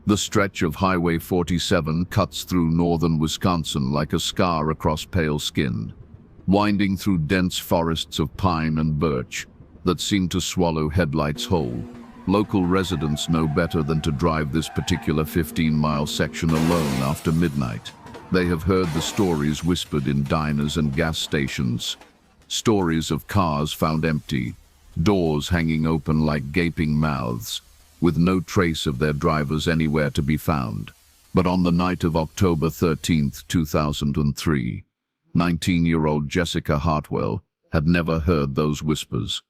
The stretch of Highway 47 cuts through northern Wisconsin like a scar across pale skin, winding through dense forests of pine and birch that seem to swallow headlights whole. Local residents know better than to drive this particular 15-mile section alone after midnight. They have heard the stories whispered in diners and gas stations. Stories of cars found empty, doors hanging open like gaping mouths, with no trace of their drivers anywhere to be found. But on the night of October 13, 2003, 19-year-old Jessica Hartwell had never heard those whispers.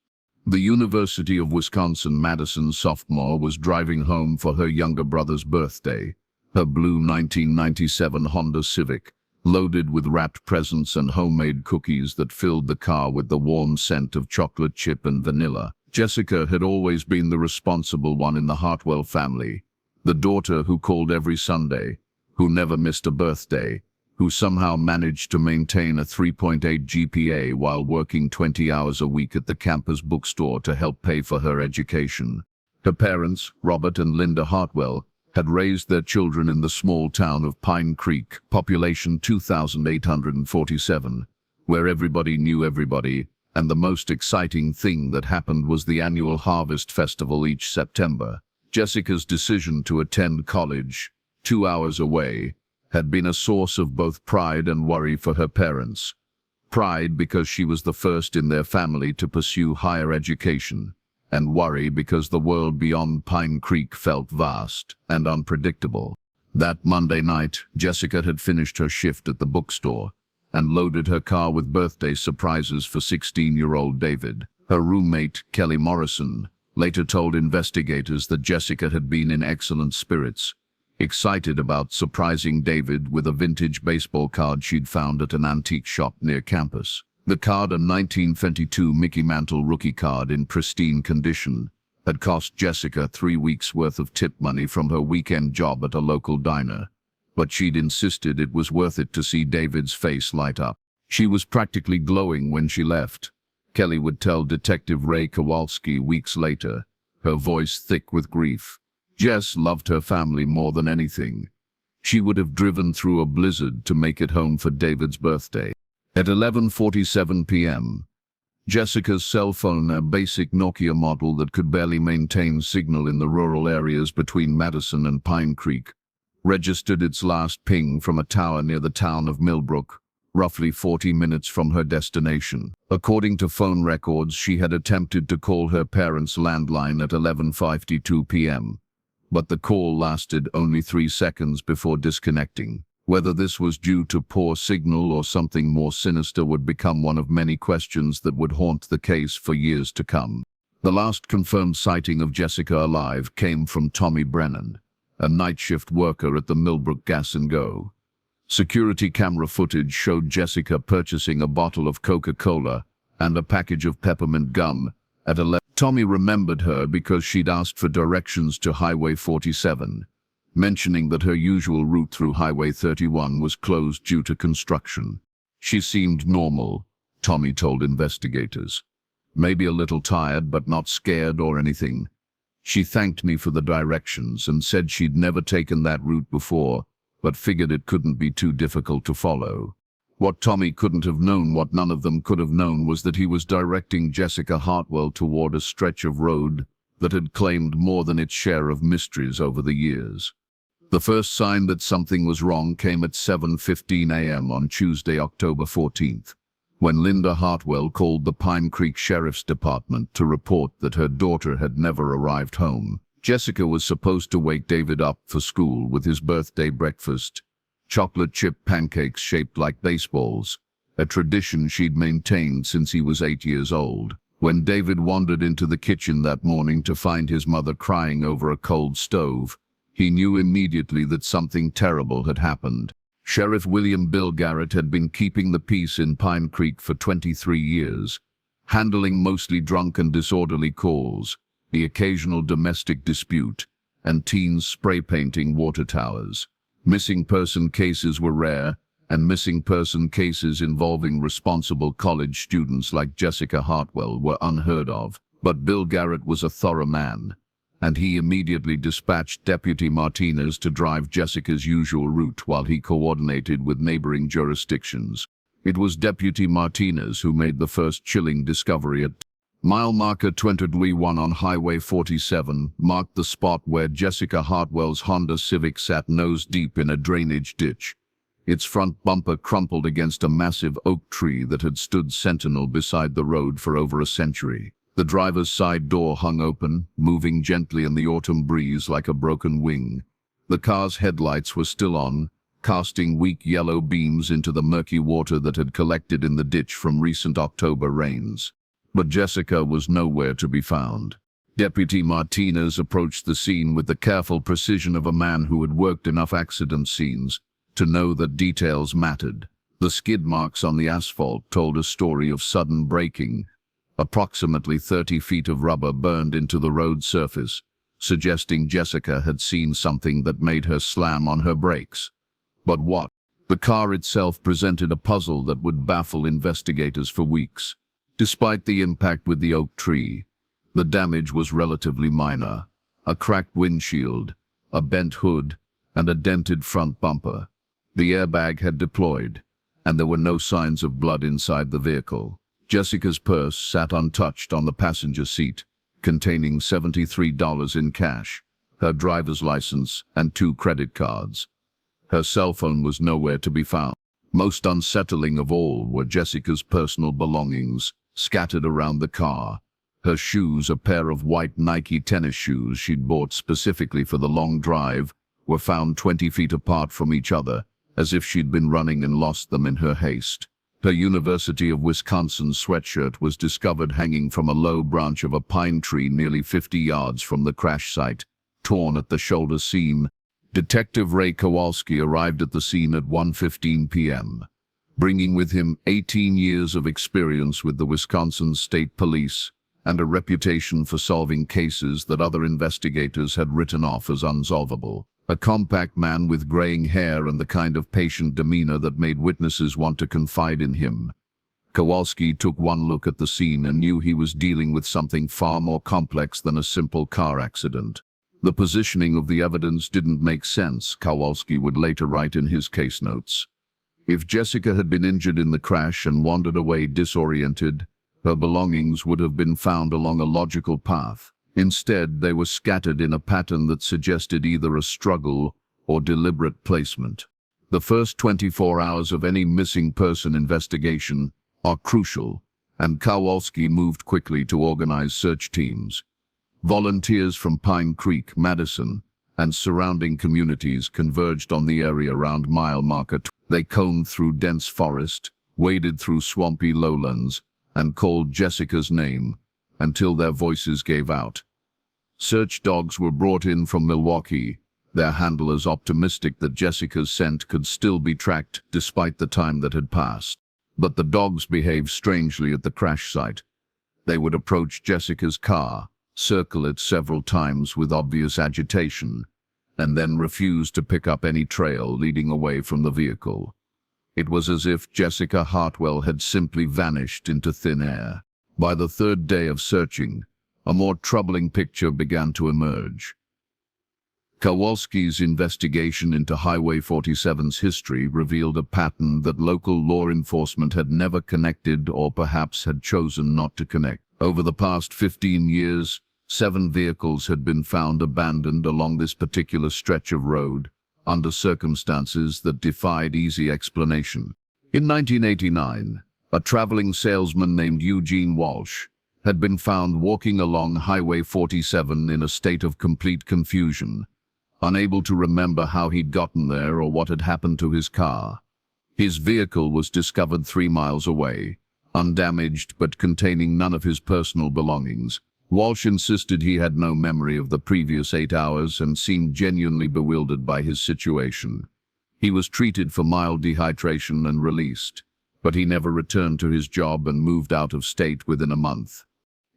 The University of Wisconsin-Madison sophomore was driving home for her younger brother's birthday. Her blue 1997 Honda Civic, loaded with wrapped presents and homemade cookies that filled the car with the warm scent of chocolate chip and vanilla. Jessica had always been the responsible one in the Hartwell family, the daughter who called every Sunday, who never missed a birthday, who somehow managed to maintain a 3.8 GPA while working 20 hours a week at the campus bookstore to help pay for her education. Her parents, Robert and Linda Hartwell, had raised their children in the small town of Pine Creek, population 2,847, where everybody knew everybody, and the most exciting thing that happened was the annual Harvest Festival each September. Jessica's decision to attend college, 2 hours away, had been a source of both pride and worry for her parents. Pride because she was the first in their family to pursue higher education, and worry because the world beyond Pine Creek felt vast and unpredictable. That Monday night, Jessica had finished her shift at the bookstore and loaded her car with birthday surprises for 16-year-old David. Her roommate, Kelly Morrison, later told investigators that Jessica had been in excellent spirits, excited about surprising David with a vintage baseball card she'd found at an antique shop near campus. The card, a 1922 Mickey Mantle rookie card in pristine condition, had cost Jessica 3 weeks' worth of tip money from her weekend job at a local diner, but she'd insisted it was worth it to see David's face light up. She was practically glowing when she left, Kelly would tell Detective Ray Kowalski weeks later, her voice thick with grief. Jess loved her family more than anything. She would have driven through a blizzard to make it home for David's birthday. At 11:47 p.m., Jessica's cell phone, a basic Nokia model that could barely maintain signal in the rural areas between Madison and Pine Creek, registered its last ping from a tower near the town of Millbrook, roughly 40 minutes from her destination. According to phone records, she had attempted to call her parents' landline at 11:52 p.m., but the call lasted only 3 seconds before disconnecting. Whether this was due to poor signal or something more sinister would become one of many questions that would haunt the case for years to come. The last confirmed sighting of Jessica alive came from Tommy Brennan, a night shift worker at the Millbrook Gas and Go. Security camera footage showed Jessica purchasing a bottle of Coca-Cola and a package of peppermint gum at 11. Tommy remembered her because she'd asked for directions to Highway 47, mentioning that her usual route through Highway 31 was closed due to construction. She seemed normal, Tommy told investigators. Maybe a little tired, but not scared or anything. She thanked me for the directions and said she'd never taken that route before, but figured it couldn't be too difficult to follow. What Tommy couldn't have known, what none of them could have known, was that he was directing Jessica Hartwell toward a stretch of road that had claimed more than its share of mysteries over the years. The first sign that something was wrong came at 7:15 a.m. on Tuesday, October 14th, when Linda Hartwell called the Pine Creek Sheriff's Department to report that her daughter had never arrived home. Jessica was supposed to wake David up for school with his birthday breakfast, chocolate chip pancakes shaped like baseballs, a tradition she'd maintained since he was 8 years old. When David wandered into the kitchen that morning to find his mother crying over a cold stove, he knew immediately that something terrible had happened. Sheriff William Bill Garrett had been keeping the peace in Pine Creek for 23 years, handling mostly drunk and disorderly calls, the occasional domestic dispute, and teens spray painting water towers. Missing person cases were rare, and missing person cases involving responsible college students like Jessica Hartwell were unheard of. But Bill Garrett was a thorough man, and he immediately dispatched Deputy Martinez to drive Jessica's usual route while he coordinated with neighboring jurisdictions. It was Deputy Martinez who made the first chilling discovery at mile marker 21 on Highway 47, marked the spot where Jessica Hartwell's Honda Civic sat nose deep in a drainage ditch. Its front bumper crumpled against a massive oak tree that had stood sentinel beside the road for over a century. The driver's side door hung open, moving gently in the autumn breeze like a broken wing. The car's headlights were still on, casting weak yellow beams into the murky water that had collected in the ditch from recent October rains. But Jessica was nowhere to be found. Deputy Martinez approached the scene with the careful precision of a man who had worked enough accident scenes to know that details mattered. The skid marks on the asphalt told a story of sudden braking. Approximately 30 feet of rubber burned into the road surface, suggesting Jessica had seen something that made her slam on her brakes. But what? The car itself presented a puzzle that would baffle investigators for weeks. Despite the impact with the oak tree, the damage was relatively minor. A cracked windshield, a bent hood, and a dented front bumper. The airbag had deployed, and there were no signs of blood inside the vehicle. Jessica's purse sat untouched on the passenger seat, containing $73 in cash, her driver's license, and 2 credit cards. Her cell phone was nowhere to be found. Most unsettling of all were Jessica's personal belongings, scattered around the car. Her shoes, a pair of white Nike tennis shoes she'd bought specifically for the long drive, were found 20 feet apart from each other, as if she'd been running and lost them in her haste. Her University of Wisconsin sweatshirt was discovered hanging from a low branch of a pine tree nearly 50 yards from the crash site, torn at the shoulder seam. Detective Ray Kowalski arrived at the scene at 1:15 p.m., bringing with him 18 years of experience with the Wisconsin State Police and a reputation for solving cases that other investigators had written off as unsolvable. A compact man with graying hair and the kind of patient demeanor that made witnesses want to confide in him. Kowalski took one look at the scene and knew he was dealing with something far more complex than a simple car accident. The positioning of the evidence didn't make sense, Kowalski would later write in his case notes. If Jessica had been injured in the crash and wandered away disoriented, her belongings would have been found along a logical path. Instead, they were scattered in a pattern that suggested either a struggle or deliberate placement. The first 24 hours of any missing person investigation are crucial, and Kowalski moved quickly to organize search teams. Volunteers from Pine Creek, Madison, and surrounding communities converged on the area around mile marker 20. They combed through dense forest, waded through swampy lowlands, and called Jessica's name until their voices gave out. Search dogs were brought in from Milwaukee, their handlers optimistic that Jessica's scent could still be tracked despite the time that had passed. But the dogs behaved strangely at the crash site. They would approach Jessica's car, circle it several times with obvious agitation, and then refuse to pick up any trail leading away from the vehicle. It was as if Jessica Hartwell had simply vanished into thin air. By the 3rd day of searching, a more troubling picture began to emerge. Kowalski's investigation into Highway 47's history revealed a pattern that local law enforcement had never connected or perhaps had chosen not to connect. Over the past 15 years, 7 vehicles had been found abandoned along this particular stretch of road, under circumstances that defied easy explanation. In 1989, a traveling salesman named Eugene Walsh had been found walking along Highway 47 in a state of complete confusion, unable to remember how he'd gotten there or what had happened to his car. His vehicle was discovered 3 miles away, undamaged but containing none of his personal belongings. Walsh insisted he had no memory of the previous 8 hours and seemed genuinely bewildered by his situation. He was treated for mild dehydration and released, but he never returned to his job and moved out of state within a month.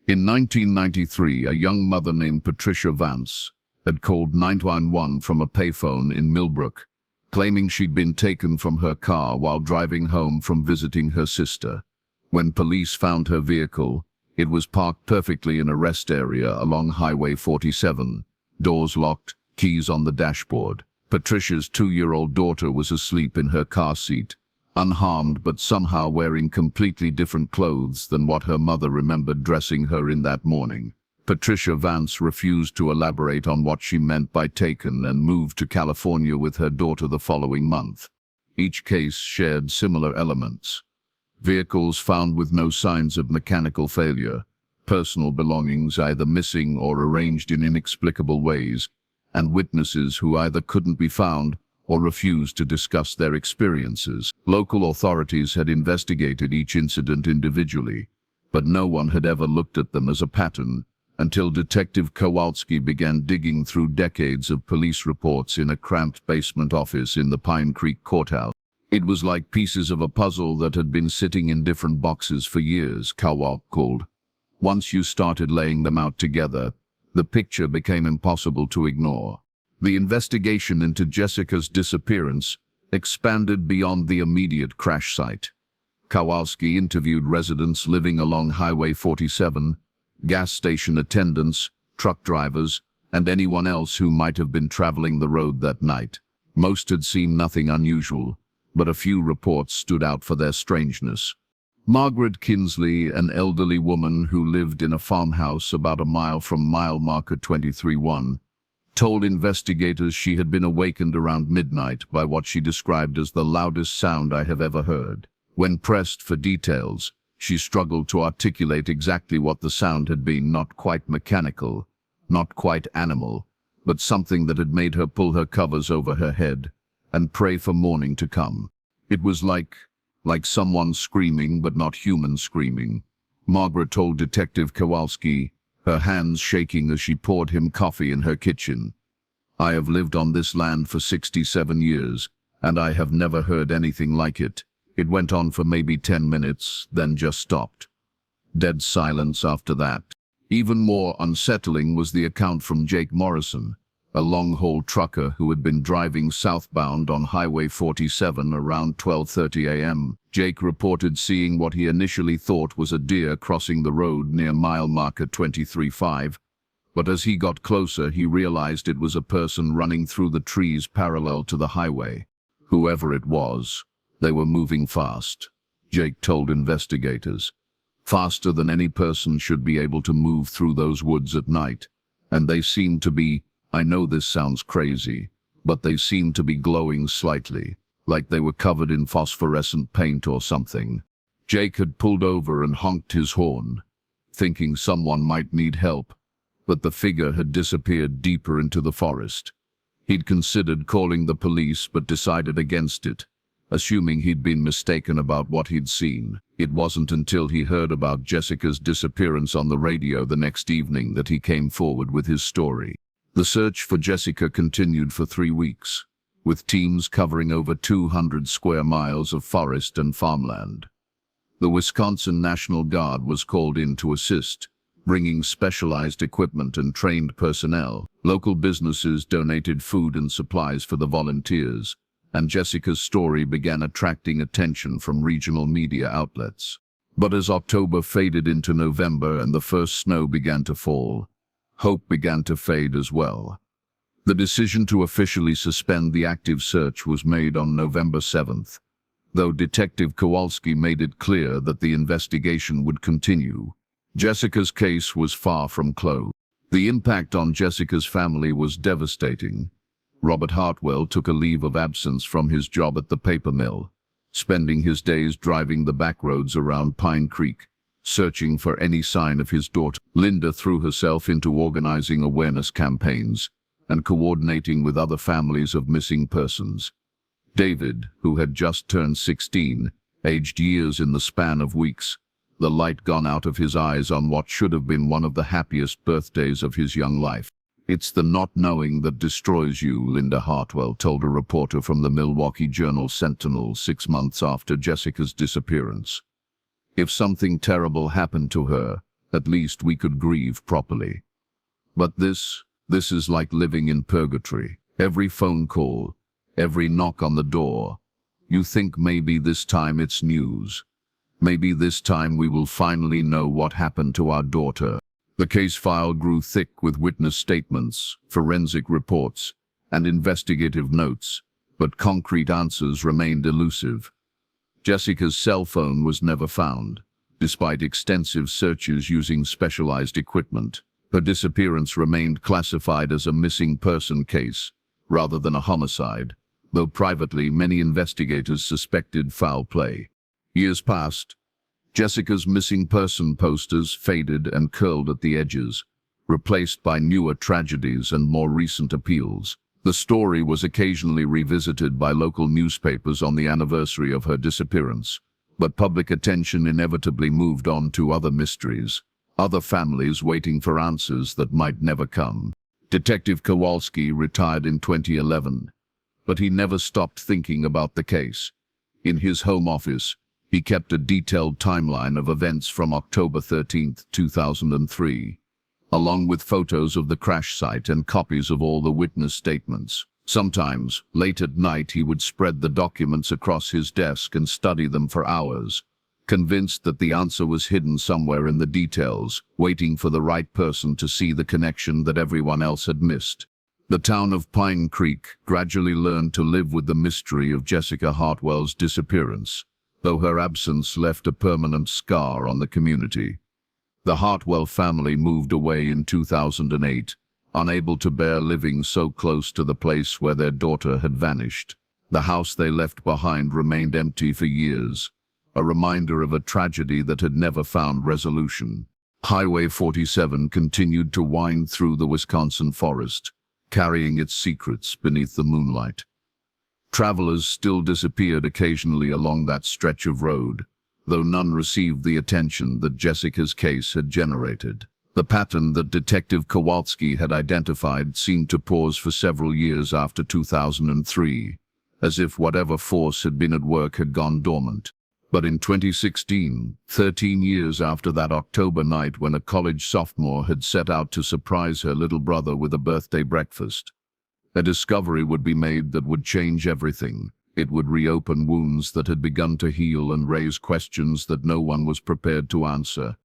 In 1993, a young mother named Patricia Vance had called 911 from a payphone in Millbrook, claiming she'd been taken from her car while driving home from visiting her sister. When police found her vehicle, It was parked perfectly in a rest area along Highway 47, doors locked, keys on the dashboard. Patricia's 2-year-old daughter was asleep in her car seat, unharmed but somehow wearing completely different clothes than what her mother remembered dressing her in that morning. Patricia Vance refused to elaborate on what she meant by taken and moved to California with her daughter the following month. Each case shared similar elements. Vehicles found with no signs of mechanical failure, personal belongings either missing or arranged in inexplicable ways, and witnesses who either couldn't be found or refused to discuss their experiences. Local authorities had investigated each incident individually, but no one had ever looked at them as a pattern until Detective Kowalski began digging through decades of police reports in a cramped basement office in the Pine Creek courthouse. It was like pieces of a puzzle that had been sitting in different boxes for years, Kowalski called. Once you started laying them out together, the picture became impossible to ignore. The investigation into Jessica's disappearance expanded beyond the immediate crash site. Kowalski interviewed residents living along Highway 47, gas station attendants, truck drivers, and anyone else who might have been traveling the road that night. Most had seen nothing unusual, but a few reports stood out for their strangeness. Margaret Kinsley, an elderly woman who lived in a farmhouse about a mile from mile marker 23-1, told investigators she had been awakened around midnight by what she described as the loudest sound I have ever heard. When pressed for details, she struggled to articulate exactly what the sound had been, not quite mechanical, not quite animal, but something that had made her pull her covers over her head and pray for morning to come. It was like someone screaming, but not human screaming. Margaret told Detective Kowalski, her hands shaking as she poured him coffee in her kitchen. I have lived on this land for 67 years, and I have never heard anything like it. It went on for maybe 10 minutes, then just stopped. Dead silence after that. Even more unsettling was the account from Jake Morrison, a long-haul trucker who had been driving southbound on Highway 47 around 12:30 a.m. Jake reported seeing what he initially thought was a deer crossing the road near mile marker 23.5, but as he got closer he realized it was a person running through the trees parallel to the highway. Whoever it was, they were moving fast, Jake told investigators. Faster than any person should be able to move through those woods at night, and they seemed to be, I know this sounds crazy, but they seemed to be glowing slightly, like they were covered in phosphorescent paint or something. Jake had pulled over and honked his horn, thinking someone might need help, but the figure had disappeared deeper into the forest. He'd considered calling the police but decided against it, assuming he'd been mistaken about what he'd seen. It wasn't until he heard about Jessica's disappearance on the radio the next evening that he came forward with his story. The search for Jessica continued for 3 weeks, with teams covering over 200 square miles of forest and farmland. The Wisconsin National Guard was called in to assist, bringing specialized equipment and trained personnel. Local businesses donated food and supplies for the volunteers, and Jessica's story began attracting attention from regional media outlets. But as October faded into November and the first snow began to fall, hope began to fade as well. The decision to officially suspend the active search was made on November 7th, though Detective Kowalski made it clear that the investigation would continue. Jessica's case was far from closed. The impact on Jessica's family was devastating. Robert Hartwell took a leave of absence from his job at the paper mill, spending his days driving the back roads around Pine Creek, searching for any sign of his daughter. Linda threw herself into organizing awareness campaigns and coordinating with other families of missing persons. David, who had just turned 16, aged years in the span of weeks, the light gone out of his eyes on what should have been one of the happiest birthdays of his young life. It's the not knowing that destroys you, Linda Hartwell told a reporter from the Milwaukee Journal-Sentinel 6 months after Jessica's disappearance. If something terrible happened to her, at least we could grieve properly. But this is like living in purgatory. Every phone call, every knock on the door, you think maybe this time it's news. Maybe this time we will finally know what happened to our daughter. The case file grew thick with witness statements, forensic reports, and investigative notes, but concrete answers remained elusive. Jessica's cell phone was never found, despite extensive searches using specialized equipment. Her disappearance remained classified as a missing person case, rather than a homicide, though privately many investigators suspected foul play. Years passed. Jessica's missing person posters faded and curled at the edges, replaced by newer tragedies and more recent appeals. The story was occasionally revisited by local newspapers on the anniversary of her disappearance, but public attention inevitably moved on to other mysteries, other families waiting for answers that might never come. Detective Kowalski retired in 2011, but he never stopped thinking about the case. In his home office, he kept a detailed timeline of events from October 13, 2003, along with photos of the crash site and copies of all the witness statements. Sometimes, late at night, he would spread the documents across his desk and study them for hours, convinced that the answer was hidden somewhere in the details, waiting for the right person to see the connection that everyone else had missed. The town of Pine Creek gradually learned to live with the mystery of Jessica Hartwell's disappearance, though her absence left a permanent scar on the community. The Hartwell family moved away in 2008, unable to bear living so close to the place where their daughter had vanished. The house they left behind remained empty for years, a reminder of a tragedy that had never found resolution. Highway 47 continued to wind through the Wisconsin forest, carrying its secrets beneath the moonlight. Travelers still disappeared occasionally along that stretch of road, though none received the attention that Jessica's case had generated. The pattern that Detective Kowalski had identified seemed to pause for several years after 2003, as if whatever force had been at work had gone dormant. But in 2016, 13 years after that October night when a college sophomore had set out to surprise her little brother with a birthday breakfast, a discovery would be made that would change everything. It would reopen wounds that had begun to heal and raise questions that no one was prepared to answer.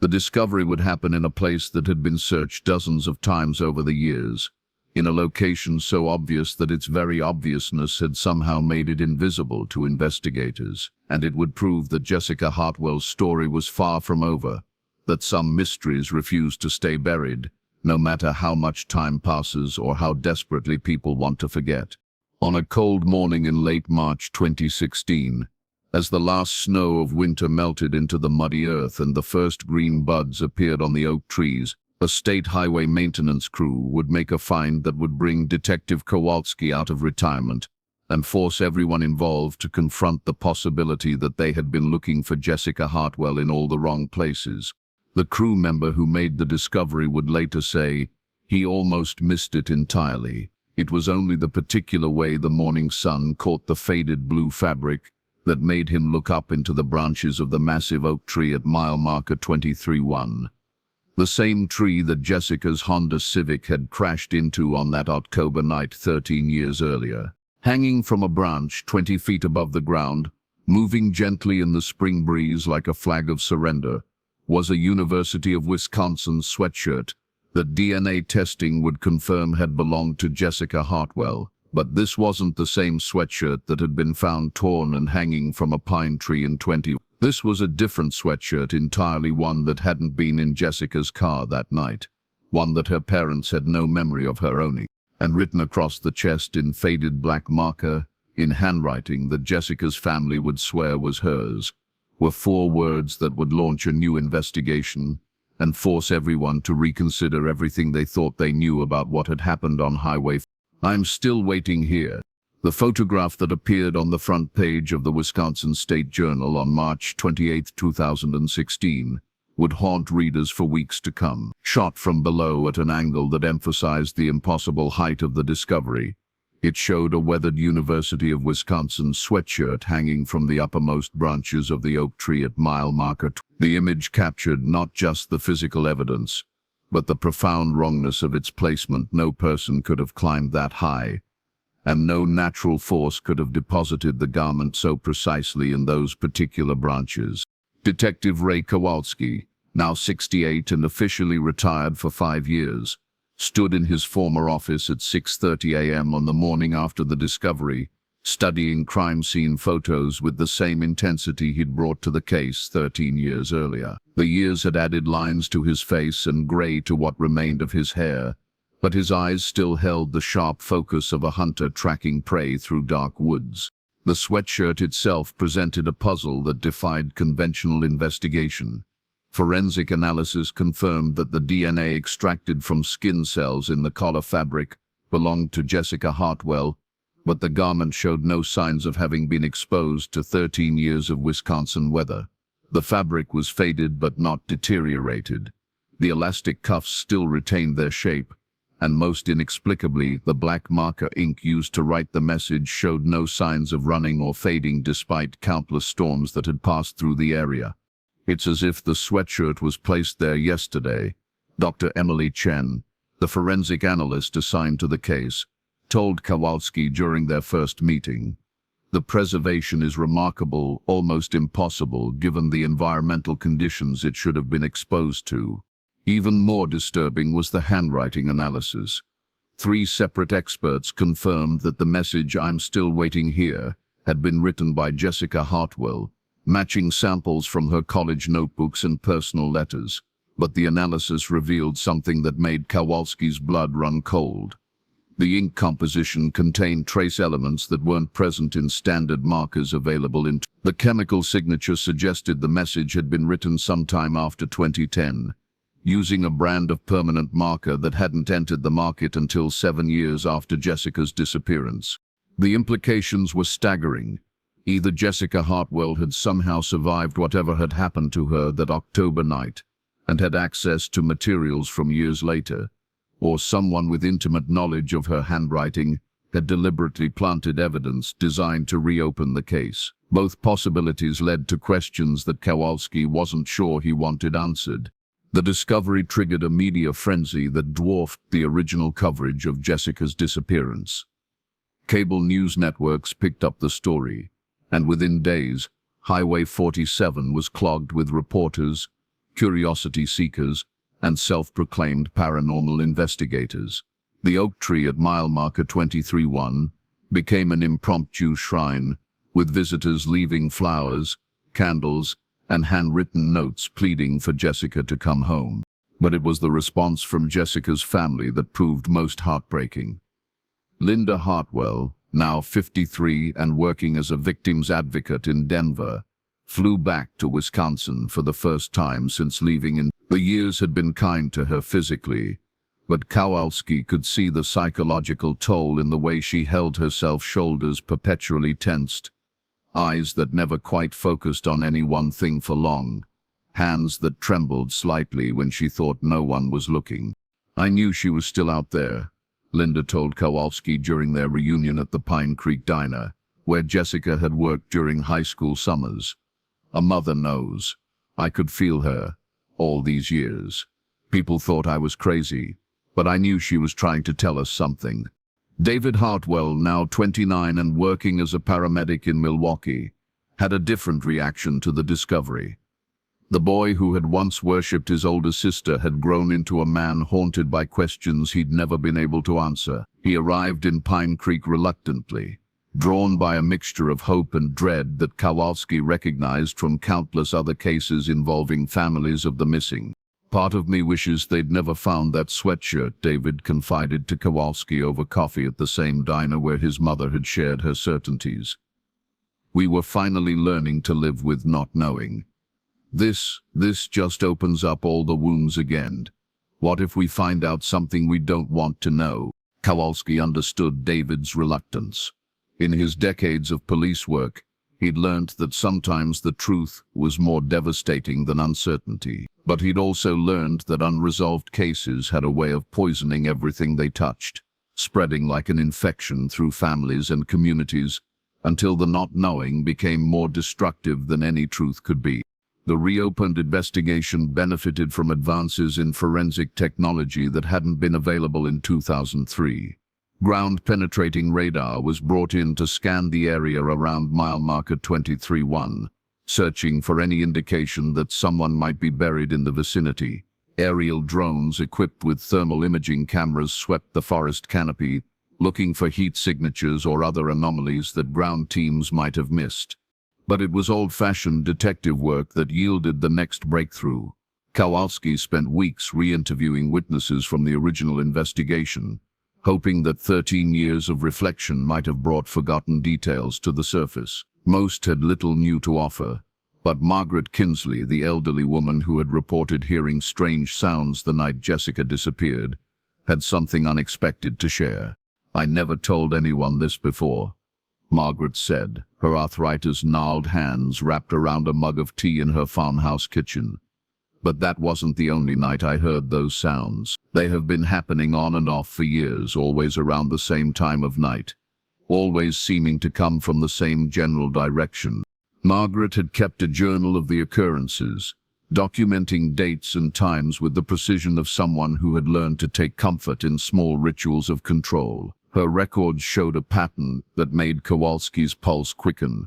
The discovery would happen in a place that had been searched dozens of times over the years, in a location so obvious that its very obviousness had somehow made it invisible to investigators. And it would prove that Jessica Hartwell's story was far from over, that some mysteries refuse to stay buried, no matter how much time passes or how desperately people want to forget. On a cold morning in late March 2016, as the last snow of winter melted into the muddy earth and the first green buds appeared on the oak trees, a state highway maintenance crew would make a find that would bring Detective Kowalski out of retirement and force everyone involved to confront the possibility that they had been looking for Jessica Hartwell in all the wrong places. The crew member who made the discovery would later say, "He almost missed it entirely. It was only the particular way the morning sun caught the faded blue fabric that made him look up into the branches of the massive oak tree at mile marker 23-1. The same tree that Jessica's Honda Civic had crashed into on that October night 13 years earlier. Hanging from a branch 20 feet above the ground, moving gently in the spring breeze like a flag of surrender, was a University of Wisconsin sweatshirt that DNA testing would confirm had belonged to Jessica Hartwell. But this wasn't the same sweatshirt that had been found torn and hanging from a pine tree in 20. This was a different sweatshirt entirely, one that hadn't been in Jessica's car that night, one that her parents had no memory of her owning. And written across the chest in faded black marker, in handwriting that Jessica's family would swear was hers, were 4 words that would launch a new investigation and force everyone to reconsider everything they thought they knew about what had happened on Highway. "I'm still waiting here." The photograph that appeared on the front page of the Wisconsin State Journal on March 28, 2016, would haunt readers for weeks to come. Shot from below at an angle that emphasized the impossible height of the discovery, it showed a weathered University of Wisconsin sweatshirt hanging from the uppermost branches of the oak tree at mile marker. The image captured not just the physical evidence, but the profound wrongness of its placement. No person could have climbed that high, and no natural force could have deposited the garment so precisely in those particular branches. Detective Ray Kowalski, now 68 and officially retired for 5 years, stood in his former office at 6:30 a.m. on the morning after the discovery, studying crime scene photos with the same intensity he'd brought to the case 13 years earlier. The years had added lines to his face and gray to what remained of his hair, but his eyes still held the sharp focus of a hunter tracking prey through dark woods. The sweatshirt itself presented a puzzle that defied conventional investigation. Forensic analysis confirmed that the DNA extracted from skin cells in the collar fabric belonged to Jessica Hartwell, but the garment showed no signs of having been exposed to 13 years of Wisconsin weather. The fabric was faded but not deteriorated. The elastic cuffs still retained their shape, and most inexplicably, the black marker ink used to write the message showed no signs of running or fading despite countless storms that had passed through the area. "It's as if the sweatshirt was placed there yesterday," Dr. Emily Chen, the forensic analyst assigned to the case, told Kowalski during their first meeting. "The preservation is remarkable, almost impossible, given the environmental conditions it should have been exposed to." Even more disturbing was the handwriting analysis. 3 separate experts confirmed that the message "I'm still waiting here" had been written by Jessica Hartwell, matching samples from her college notebooks and personal letters. But the analysis revealed something that made Kowalski's blood run cold. The ink composition contained trace elements that weren't present in standard markers available in. The chemical signature suggested the message had been written sometime after 2010, using a brand of permanent marker that hadn't entered the market until 7 years after Jessica's disappearance. The implications were staggering. Either Jessica Hartwell had somehow survived whatever had happened to her that October night and had access to materials from years later, or someone with intimate knowledge of her handwriting had deliberately planted evidence designed to reopen the case. Both possibilities led to questions that Kowalski wasn't sure he wanted answered. The discovery triggered a media frenzy that dwarfed the original coverage of Jessica's disappearance. Cable news networks picked up the story, and within days, Highway 47 was clogged with reporters, curiosity seekers, and self-proclaimed paranormal investigators. The oak tree at mile marker 23-1 became an impromptu shrine, with visitors leaving flowers, candles, and handwritten notes pleading for Jessica to come home. But it was the response from Jessica's family that proved most heartbreaking. Linda Hartwell, now 53 and working as a victim's advocate in Denver, flew back to Wisconsin for the first time since leaving. The years had been kind to her physically, but Kowalski could see the psychological toll in the way she held herself, shoulders perpetually tensed, eyes that never quite focused on any one thing for long, hands that trembled slightly when she thought no one was looking. "I knew she was still out there," Linda told Kowalski during their reunion at the Pine Creek Diner, where Jessica had worked during high school summers. "A mother knows. I could feel her, all these years. People thought I was crazy, but I knew she was trying to tell us something." David Hartwell, now 29 and working as a paramedic in Milwaukee, had a different reaction to the discovery. The boy who had once worshipped his older sister had grown into a man haunted by questions he'd never been able to answer. He arrived in Pine Creek reluctantly, drawn by a mixture of hope and dread that Kowalski recognized from countless other cases involving families of the missing. "Part of me wishes they'd never found that sweatshirt," David confided to Kowalski over coffee at the same diner where his mother had shared her certainties. "We were finally learning to live with not knowing. This just opens up all the wounds again. What if we find out something we don't want to know?" Kowalski understood David's reluctance. In his decades of police work, he'd learned that sometimes the truth was more devastating than uncertainty. But he'd also learned that unresolved cases had a way of poisoning everything they touched, spreading like an infection through families and communities, until the not knowing became more destructive than any truth could be. The reopened investigation benefited from advances in forensic technology that hadn't been available in 2003. Ground-penetrating radar was brought in to scan the area around mile marker 23-1, searching for any indication that someone might be buried in the vicinity. Aerial drones equipped with thermal imaging cameras swept the forest canopy, looking for heat signatures or other anomalies that ground teams might have missed. But it was old-fashioned detective work that yielded the next breakthrough. Kowalski spent weeks re-interviewing witnesses from the original investigation, hoping that 13 years of reflection might have brought forgotten details to the surface. Most had little new to offer, but Margaret Kinsley, the elderly woman who had reported hearing strange sounds the night Jessica disappeared, had something unexpected to share. "I never told anyone this before," Margaret said, her arthritis-gnarled hands wrapped around a mug of tea in her farmhouse kitchen. "But that wasn't the only night I heard those sounds. They have been happening on and off for years, always around the same time of night, always seeming to come from the same general direction." Margaret had kept a journal of the occurrences, documenting dates and times with the precision of someone who had learned to take comfort in small rituals of control. Her records showed a pattern that made Kowalski's pulse quicken.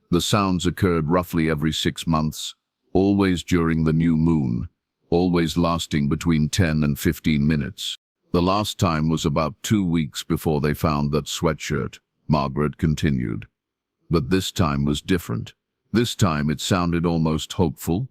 The sounds occurred roughly every 6 months, always during the new moon, always lasting between 10 and 15 minutes. "The last time was about 2 weeks before they found that sweatshirt," Margaret continued. "But this time was different. This time it sounded almost hopeful.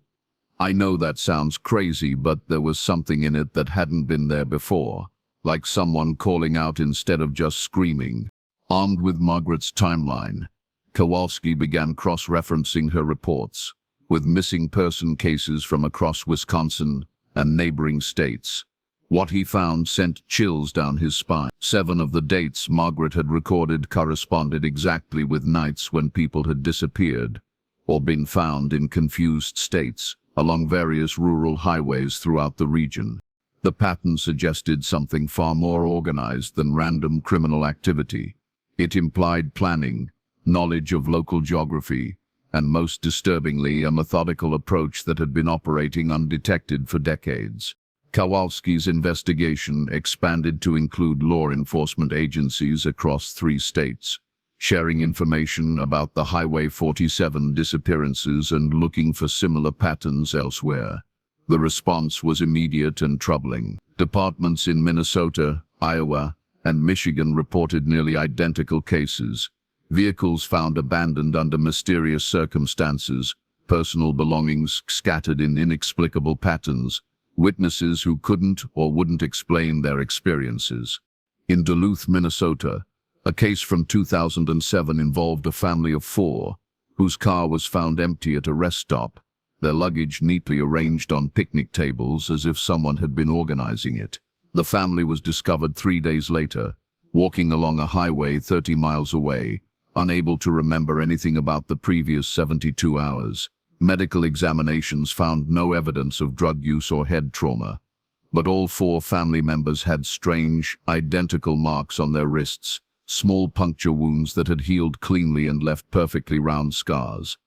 I know that sounds crazy, but there was something in it that hadn't been there before, like someone calling out instead of just screaming." Armed with Margaret's timeline, Kowalski began cross-referencing her reports, with missing person cases from across Wisconsin and neighboring states. What he found sent chills down his spine. 7 of the dates Margaret had recorded corresponded exactly with nights when people had disappeared or been found in confused states along various rural highways throughout the region. The pattern suggested something far more organized than random criminal activity. It implied planning, knowledge of local geography, and most disturbingly, a methodical approach that had been operating undetected for decades. Kowalski's investigation expanded to include law enforcement agencies across 3 states, sharing information about the Highway 47 disappearances and looking for similar patterns elsewhere. The response was immediate and troubling. Departments in Minnesota, Iowa, and Michigan reported nearly identical cases. Vehicles found abandoned under mysterious circumstances, personal belongings scattered in inexplicable patterns, witnesses who couldn't or wouldn't explain their experiences. In Duluth, Minnesota, a case from 2007 involved a family of 4, whose car was found empty at a rest stop, their luggage neatly arranged on picnic tables as if someone had been organizing it. The family was discovered 3 days later, walking along a highway 30 miles away, unable to remember anything about the previous 72 hours. Medical examinations found no evidence of drug use or head trauma, but all 4 family members had strange, identical marks on their wrists, small puncture wounds that had healed cleanly and left perfectly round scars.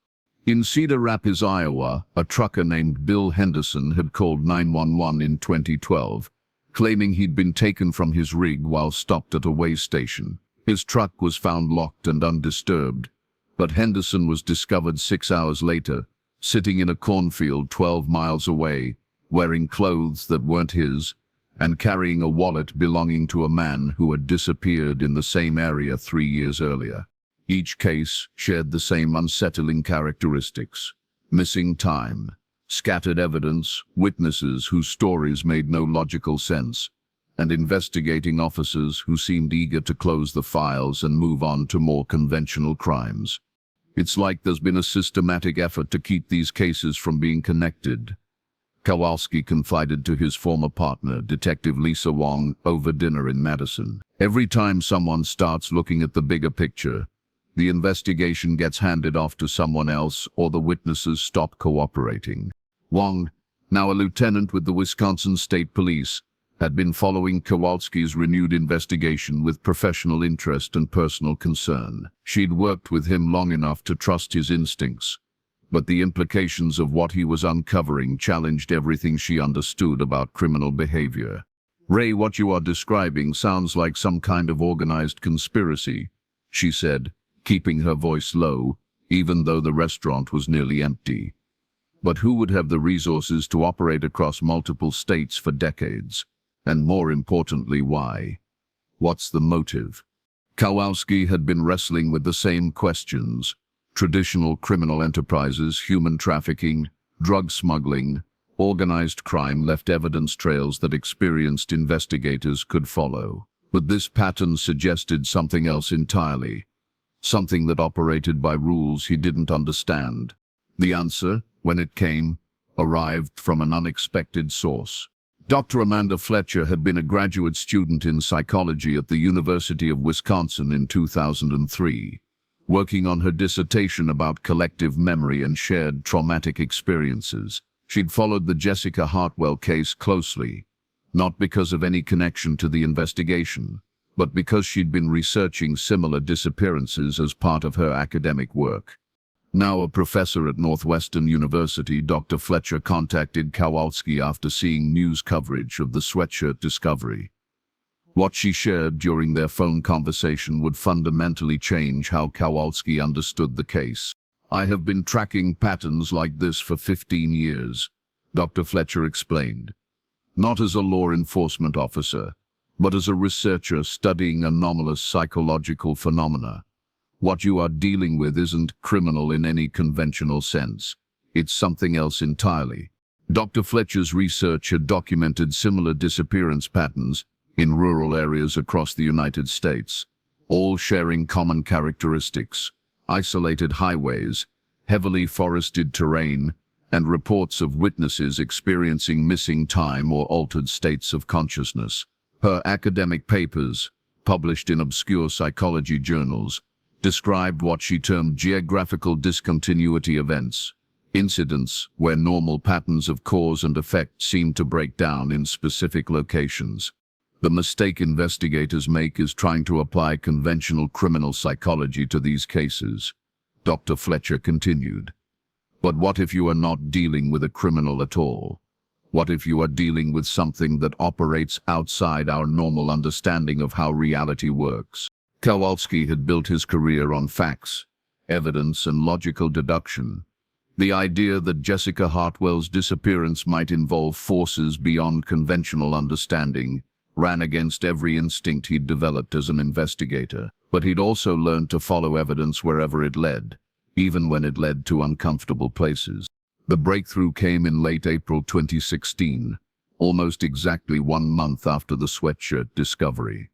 In Cedar Rapids, Iowa, a trucker named Bill Henderson had called 911 in 2012, claiming he'd been taken from his rig while stopped at a way station. His truck was found locked and undisturbed, but Henderson was discovered 6 hours later, sitting in a cornfield 12 miles away, wearing clothes that weren't his, and carrying a wallet belonging to a man who had disappeared in the same area 3 years earlier. Each case shared the same unsettling characteristics: missing time, scattered evidence, witnesses whose stories made no logical sense, and investigating officers who seemed eager to close the files and move on to more conventional crimes. "It's like there's been a systematic effort to keep these cases from being connected," Kowalski confided to his former partner, Detective Lisa Wong, over dinner in Madison. "Every time someone starts looking at the bigger picture, the investigation gets handed off to someone else or the witnesses stop cooperating." Wong, now a lieutenant with the Wisconsin State Police, had been following Kowalski's renewed investigation with professional interest and personal concern. She'd worked with him long enough to trust his instincts, but the implications of what he was uncovering challenged everything she understood about criminal behavior. "Ray, what you are describing sounds like some kind of organized conspiracy," she said, keeping her voice low, even though the restaurant was nearly empty. But who would have the resources to operate across multiple states for decades? And more importantly, why? What's the motive? Kowalski had been wrestling with the same questions. Traditional criminal enterprises, human trafficking, drug smuggling, organized crime left evidence trails that experienced investigators could follow. But this pattern suggested something else entirely, something that operated by rules he didn't understand. The answer, when it came, arrived from an unexpected source. Dr. Amanda Fletcher had been a graduate student in psychology at the University of Wisconsin in 2003, working on her dissertation about collective memory and shared traumatic experiences. She'd followed the Jessica Hartwell case closely, not because of any connection to the investigation, but because she'd been researching similar disappearances as part of her academic work. Now a professor at Northwestern University, Dr. Fletcher contacted Kowalski after seeing news coverage of the sweatshirt discovery. What she shared during their phone conversation would fundamentally change how Kowalski understood the case. "I have been tracking patterns like this for 15 years, Dr. Fletcher explained. Not as a law enforcement officer, but as a researcher studying anomalous psychological phenomena. What you are dealing with isn't criminal in any conventional sense. It's something else entirely." Dr. Fletcher's research had documented similar disappearance patterns in rural areas across the United States, all sharing common characteristics: isolated highways, heavily forested terrain, and reports of witnesses experiencing missing time or altered states of consciousness. Her academic papers, published in obscure psychology journals, described what she termed geographical discontinuity events, incidents where normal patterns of cause and effect seem to break down in specific locations. "The mistake investigators make is trying to apply conventional criminal psychology to these cases," Dr. Fletcher continued. "But what if you are not dealing with a criminal at all? What if you are dealing with something that operates outside our normal understanding of how reality works?" Kowalski had built his career on facts, evidence, and logical deduction. The idea that Jessica Hartwell's disappearance might involve forces beyond conventional understanding ran against every instinct he'd developed as an investigator. But he'd also learned to follow evidence wherever it led, even when it led to uncomfortable places. The breakthrough came in late April 2016, almost exactly 1 month after the sweatshirt discovery.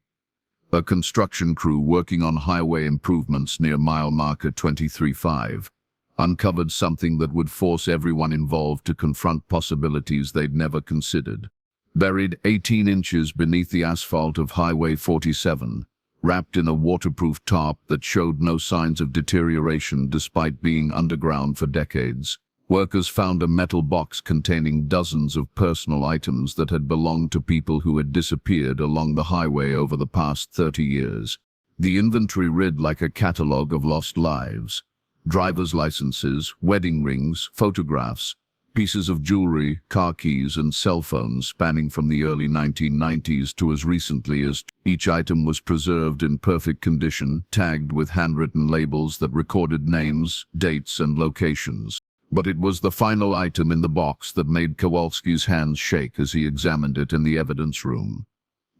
A construction crew working on highway improvements near mile marker 23.5 uncovered something that would force everyone involved to confront possibilities they'd never considered. Buried 18 inches beneath the asphalt of Highway 47, wrapped in a waterproof tarp that showed no signs of deterioration despite being underground for decades, workers found a metal box containing dozens of personal items that had belonged to people who had disappeared along the highway over the past 30 years. The inventory read like a catalogue of lost lives: driver's licenses, wedding rings, photographs, pieces of jewelry, car keys, and cell phones spanning from the early 1990s to as recently as. Each item was preserved in perfect condition, tagged with handwritten labels that recorded names, dates, and locations. But it was the final item in the box that made Kowalski's hands shake as he examined it in the evidence room.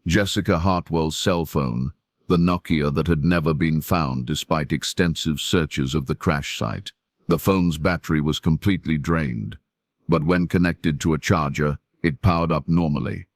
Jessica Hartwell's cell phone, the Nokia that had never been found despite extensive searches of the crash site. The phone's battery was completely drained, but when connected to a charger, it powered up normally.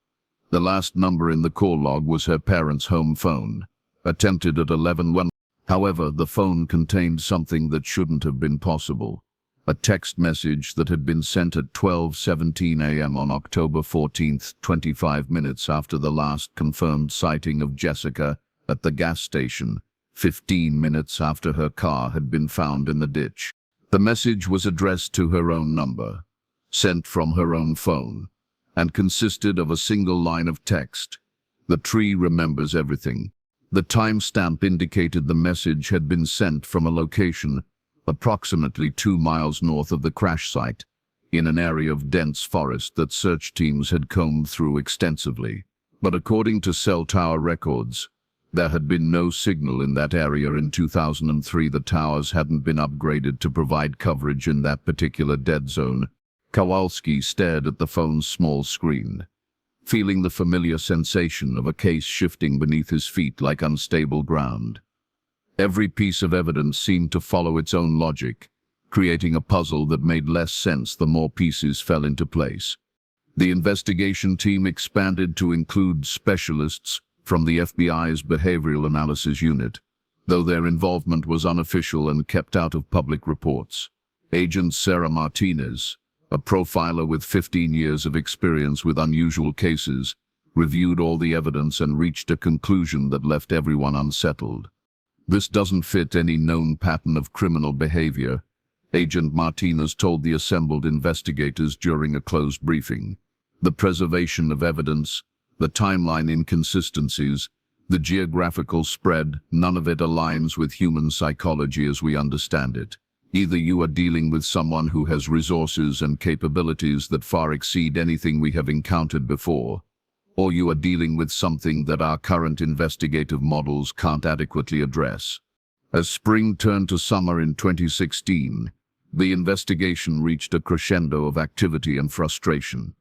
The last number in the call log was her parents' home phone, attempted at 11:01. However, the phone contained something that shouldn't have been possible. A text message that had been sent at 12:17 a.m. on October 14th, 25 minutes after the last confirmed sighting of Jessica at the gas station, 15 minutes after her car had been found in the ditch. The message was addressed to her own number, sent from her own phone, and consisted of a single line of text: "The tree remembers everything." The timestamp indicated the message had been sent from a location approximately 2 miles north of the crash site, in an area of dense forest that search teams had combed through extensively. But according to cell tower records, There had been no signal in that area in 2003. The towers hadn't been upgraded to provide coverage in that particular dead zone. Kowalski stared at the phone's small screen, feeling the familiar sensation of a case shifting beneath his feet like unstable ground. Every piece of evidence seemed to follow its own logic, creating a puzzle that made less sense the more pieces fell into place. The investigation team expanded to include specialists from the FBI's Behavioral Analysis Unit, though their involvement was unofficial and kept out of public reports. Agent Sarah Martinez, a profiler with 15 years of experience with unusual cases, reviewed all the evidence and reached a conclusion that left everyone unsettled. "This doesn't fit any known pattern of criminal behavior," Agent Martinez told the assembled investigators during a closed briefing. "The preservation of evidence, the timeline inconsistencies, the geographical spread, none of it aligns with human psychology as we understand it. Either you are dealing with someone who has resources and capabilities that far exceed anything we have encountered before, or you are dealing with something that our current investigative models can't adequately address." As spring turned to summer in 2016, the investigation reached a crescendo of activity and frustration.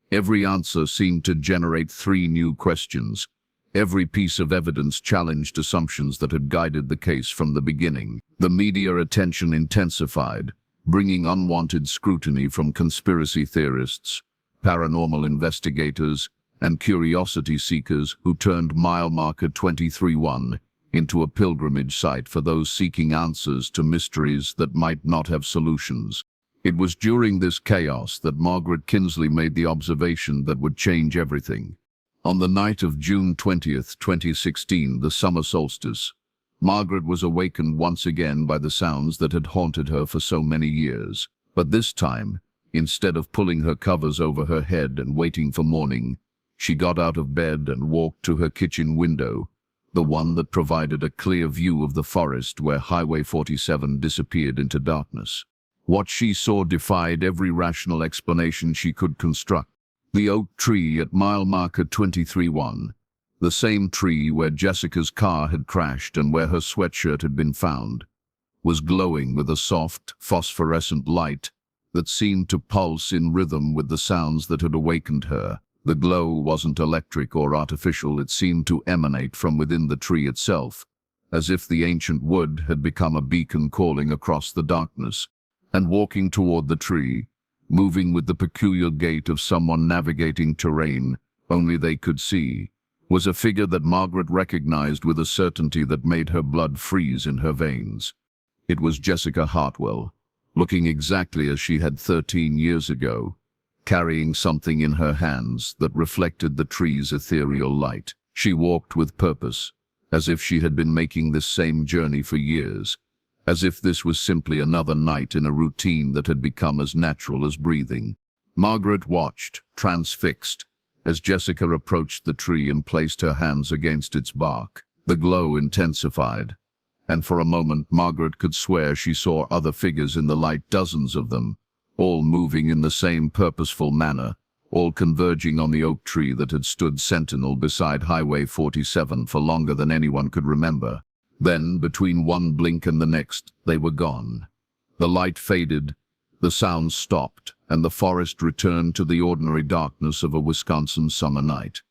Every answer seemed to generate 3 new questions. Every piece of evidence challenged assumptions that had guided the case from the beginning. The media attention intensified, bringing unwanted scrutiny from conspiracy theorists, paranormal investigators, and curiosity seekers who turned mile marker 23-1 into a pilgrimage site for those seeking answers to mysteries that might not have solutions. It was during this chaos that Margaret Kinsley made the observation that would change everything. On the night of June 20th, 2016, the summer solstice, Margaret was awakened once again by the sounds that had haunted her for so many years. But this time, instead of pulling her covers over her head and waiting for morning, she got out of bed and walked to her kitchen window, the one that provided a clear view of the forest where Highway 47 disappeared into darkness. What she saw defied every rational explanation she could construct. The oak tree at mile marker 23-1, the same tree where Jessica's car had crashed and where her sweatshirt had been found, was glowing with a soft, phosphorescent light that seemed to pulse in rhythm with the sounds that had awakened her. The glow wasn't electric or artificial, it seemed to emanate from within the tree itself, as if the ancient wood had become a beacon calling across the darkness. And walking toward the tree, moving with the peculiar gait of someone navigating terrain only they could see, was a figure that Margaret recognized with a certainty that made her blood freeze in her veins. It was Jessica Hartwell, looking exactly as she had 13 years ago, carrying something in her hands that reflected the tree's ethereal light. She walked with purpose, as if she had been making this same journey for years, as if this was simply another night in a routine that had become as natural as breathing. Margaret watched, transfixed, as Jessica approached the tree and placed her hands against its bark. The glow intensified, and for a moment Margaret could swear she saw other figures in the light, dozens of them, all moving in the same purposeful manner, all converging on the oak tree that had stood sentinel beside Highway 47 for longer than anyone could remember. Then, between one blink and the next, they were gone. The light faded, the sounds stopped, and the forest returned to the ordinary darkness of a Wisconsin summer night.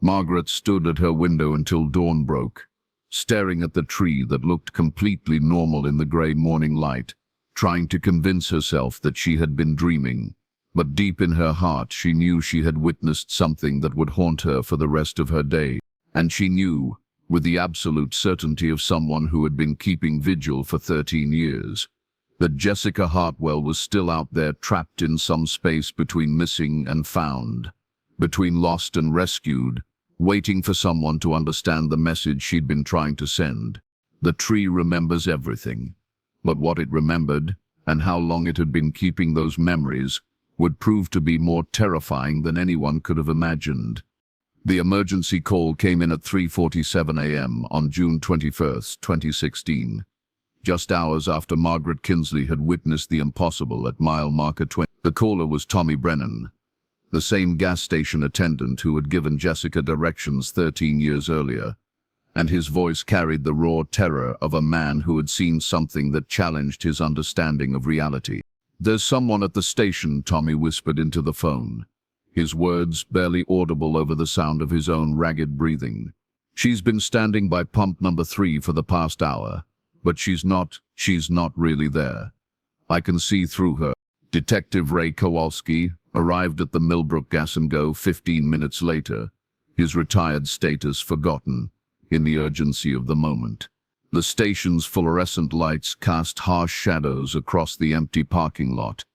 Margaret stood at her window until dawn broke, staring at the tree that looked completely normal in the gray morning light, trying to convince herself that she had been dreaming. But deep in her heart she knew she had witnessed something that would haunt her for the rest of her day. And she knew, with the absolute certainty of someone who had been keeping vigil for 13 years, that Jessica Hartwell was still out there, trapped in some space between missing and found, between lost and rescued, waiting for someone to understand the message she'd been trying to send. The tree remembers everything, but what it remembered, and how long it had been keeping those memories, would prove to be more terrifying than anyone could have imagined. The emergency call came in at 3:47 a.m. on June 21st, 2016, just hours after Margaret Kinsley had witnessed the impossible at mile marker 20. The caller was Tommy Brennan, the same gas station attendant who had given Jessica directions 13 years earlier, and his voice carried the raw terror of a man who had seen something that challenged his understanding of reality. "There's someone at the station," Tommy whispered into the phone, his words barely audible over the sound of his own ragged breathing. "She's been standing by pump number 3 for the past hour, but she's not really there. I can see through her." Detective Ray Kowalski arrived at the Millbrook Gas and Go 15 minutes later, his retired status forgotten in the urgency of the moment. The station's fluorescent lights cast harsh shadows across the empty parking lot,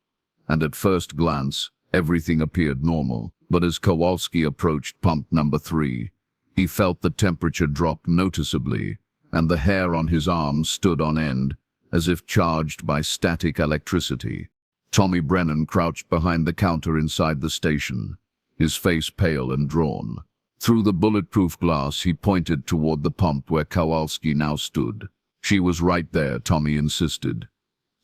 and at first glance, everything appeared normal. But as Kowalski approached pump number 3, he felt the temperature drop noticeably, and the hair on his arms stood on end, as if charged by static electricity. Tommy Brennan crouched behind the counter inside the station, his face pale and drawn. Through the bulletproof glass, he pointed toward the pump where Kowalski now stood. "She was right there," Tommy insisted.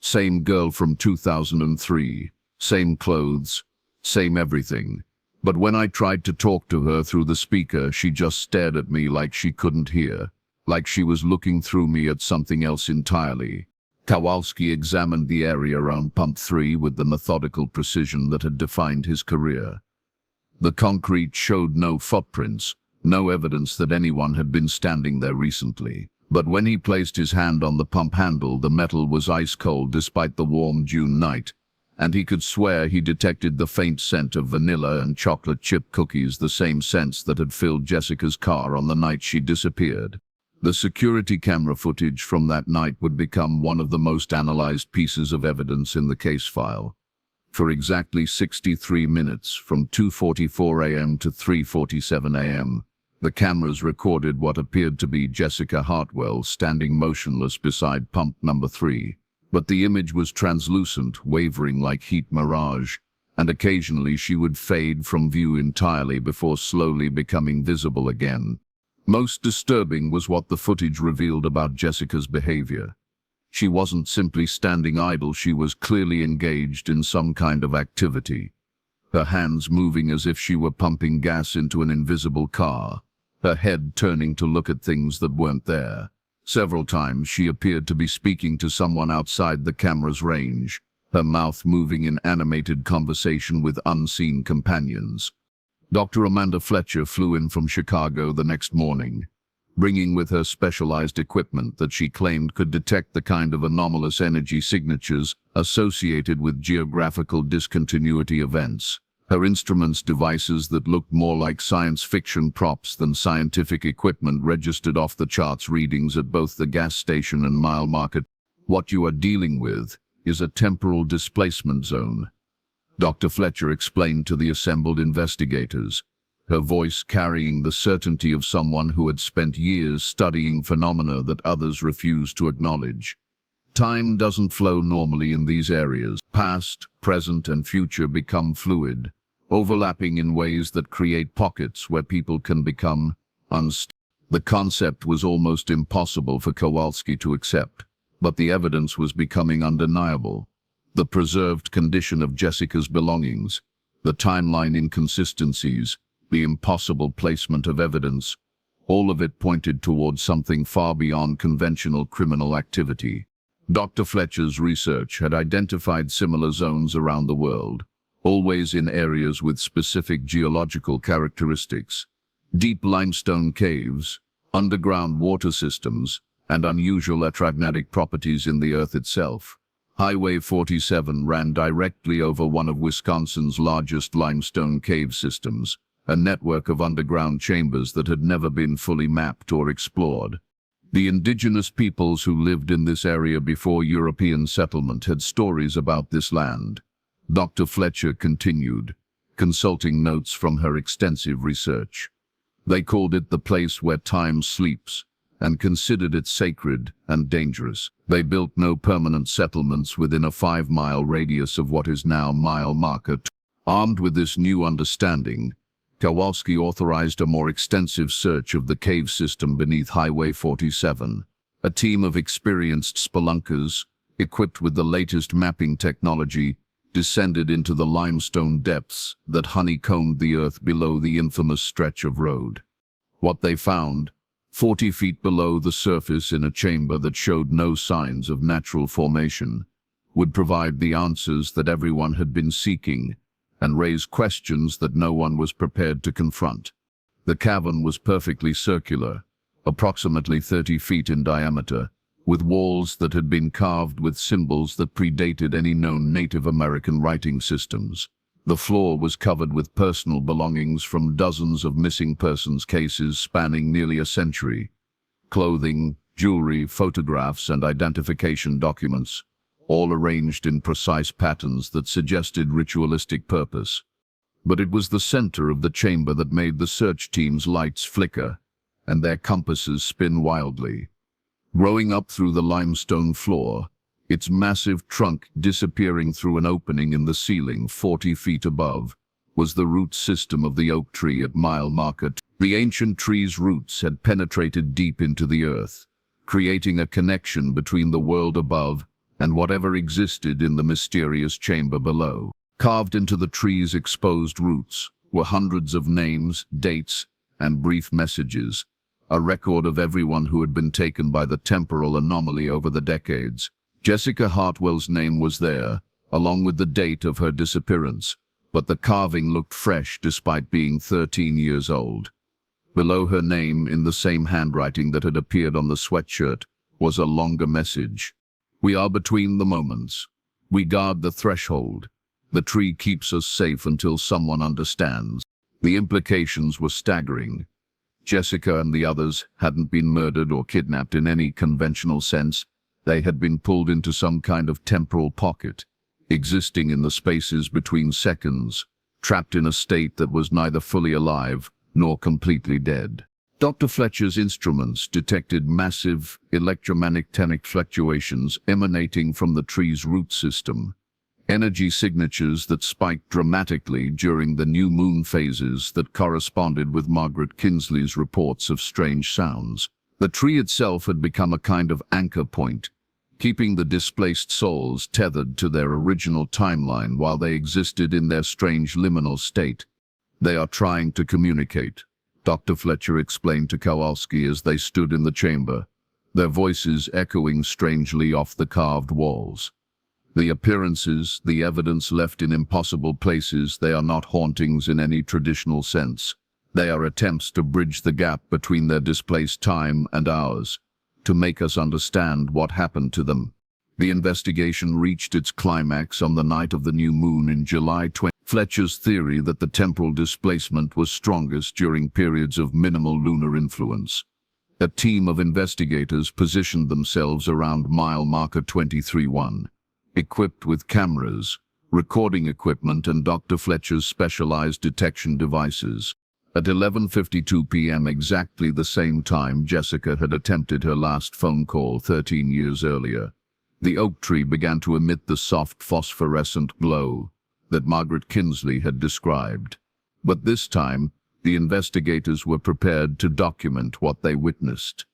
"Same girl from 2003, same clothes, same everything. But when I tried to talk to her through the speaker, she just stared at me like she couldn't hear, like she was looking through me at something else entirely." Kowalski examined the area around pump 3 with the methodical precision that had defined his career. The concrete showed no footprints, no evidence that anyone had been standing there recently. But when he placed his hand on the pump handle, the metal was ice cold despite the warm June night, and he could swear he detected the faint scent of vanilla and chocolate chip cookies, the same scents that had filled Jessica's car on the night she disappeared. The security camera footage from that night would become one of the most analyzed pieces of evidence in the case file. For exactly 63 minutes, from 2:44 a.m. to 3:47 a.m., the cameras recorded what appeared to be Jessica Hartwell standing motionless beside pump number 3. But the image was translucent, wavering like heat mirage, and occasionally she would fade from view entirely before slowly becoming visible again. Most disturbing was what the footage revealed about Jessica's behavior. She wasn't simply standing idle, she was clearly engaged in some kind of activity. Her hands moving as if she were pumping gas into an invisible car, her head turning to look at things that weren't there. Several times she appeared to be speaking to someone outside the camera's range, her mouth moving in animated conversation with unseen companions. Dr. Amanda Fletcher flew in from Chicago the next morning, bringing with her specialized equipment that she claimed could detect the kind of anomalous energy signatures associated with geographical discontinuity events. Her instruments, devices that looked more like science fiction props than scientific equipment, registered off-the-charts readings at both the gas station and mile marker. "What you are dealing with is a temporal displacement zone," Dr. Fletcher explained to the assembled investigators, her voice carrying the certainty of someone who had spent years studying phenomena that others refused to acknowledge. "Time doesn't flow normally in these areas. Past, present, and future become fluid, overlapping in ways that create pockets where people can become unstable." The concept was almost impossible for Kowalski to accept, but the evidence was becoming undeniable. The preserved condition of Jessica's belongings, the timeline inconsistencies, the impossible placement of evidence, all of it pointed towards something far beyond conventional criminal activity. Dr. Fletcher's research had identified similar zones around the world, always in areas with specific geological characteristics: deep limestone caves, underground water systems, and unusual electromagnetic properties in the earth itself. Highway 47 ran directly over one of Wisconsin's largest limestone cave systems, a network of underground chambers that had never been fully mapped or explored. The indigenous peoples who lived in this area before European settlement had stories about this land. Dr. Fletcher continued, consulting notes from her extensive research. They called it the place where time sleeps, and considered it sacred and dangerous. They built no permanent settlements within a 5-mile radius of what is now mile marker 2. Armed with this new understanding, Kowalski authorized a more extensive search of the cave system beneath Highway 47. A team of experienced spelunkers, equipped with the latest mapping technology, descended into the limestone depths that honeycombed the earth below the infamous stretch of road. What they found, 40 feet below the surface in a chamber that showed no signs of natural formation, would provide the answers that everyone had been seeking and raise questions that no one was prepared to confront. The cavern was perfectly circular, approximately 30 feet in diameter, with walls that had been carved with symbols that predated any known Native American writing systems. The floor was covered with personal belongings from dozens of missing persons cases spanning nearly a century. Clothing, jewelry, photographs, and identification documents, all arranged in precise patterns that suggested ritualistic purpose. But it was the center of the chamber that made the search team's lights flicker and their compasses spin wildly. Growing up through the limestone floor, its massive trunk disappearing through an opening in the ceiling 40 feet above, was the root system of the oak tree at mile marker. The ancient tree's roots had penetrated deep into the earth, creating a connection between the world above and whatever existed in the mysterious chamber below. Carved into the tree's exposed roots were hundreds of names, dates, and brief messages, a record of everyone who had been taken by the temporal anomaly over the decades. Jessica Hartwell's name was there, along with the date of her disappearance, but the carving looked fresh despite being 13 years old. Below her name, in the same handwriting that had appeared on the sweatshirt, was a longer message. "We are between the moments. We guard the threshold. The tree keeps us safe until someone understands." The implications were staggering. Jessica and the others hadn't been murdered or kidnapped in any conventional sense. They had been pulled into some kind of temporal pocket, existing in the spaces between seconds, trapped in a state that was neither fully alive nor completely dead. Dr. Fletcher's instruments detected massive electromagnetic fluctuations emanating from the tree's root system, energy signatures that spiked dramatically during the new moon phases that corresponded with Margaret Kinsley's reports of strange sounds. The tree itself had become a kind of anchor point, keeping the displaced souls tethered to their original timeline while they existed in their strange liminal state. "They are trying to communicate," Dr. Fletcher explained to Kowalski as they stood in the chamber, their voices echoing strangely off the carved walls. "The appearances, the evidence left in impossible places, they are not hauntings in any traditional sense. They are attempts to bridge the gap between their displaced time and ours, to make us understand what happened to them." The investigation reached its climax on the night of the new moon in July 20. Fletcher's theory that the temporal displacement was strongest during periods of minimal lunar influence. A team of investigators positioned themselves around mile marker 23-1, equipped with cameras, recording equipment, and Dr. Fletcher's specialized detection devices. At 11:52 p.m., exactly the same time Jessica had attempted her last phone call 13 years earlier, the oak tree began to emit the soft phosphorescent glow that Margaret Kinsley had described. But this time, the investigators were prepared to document what they witnessed.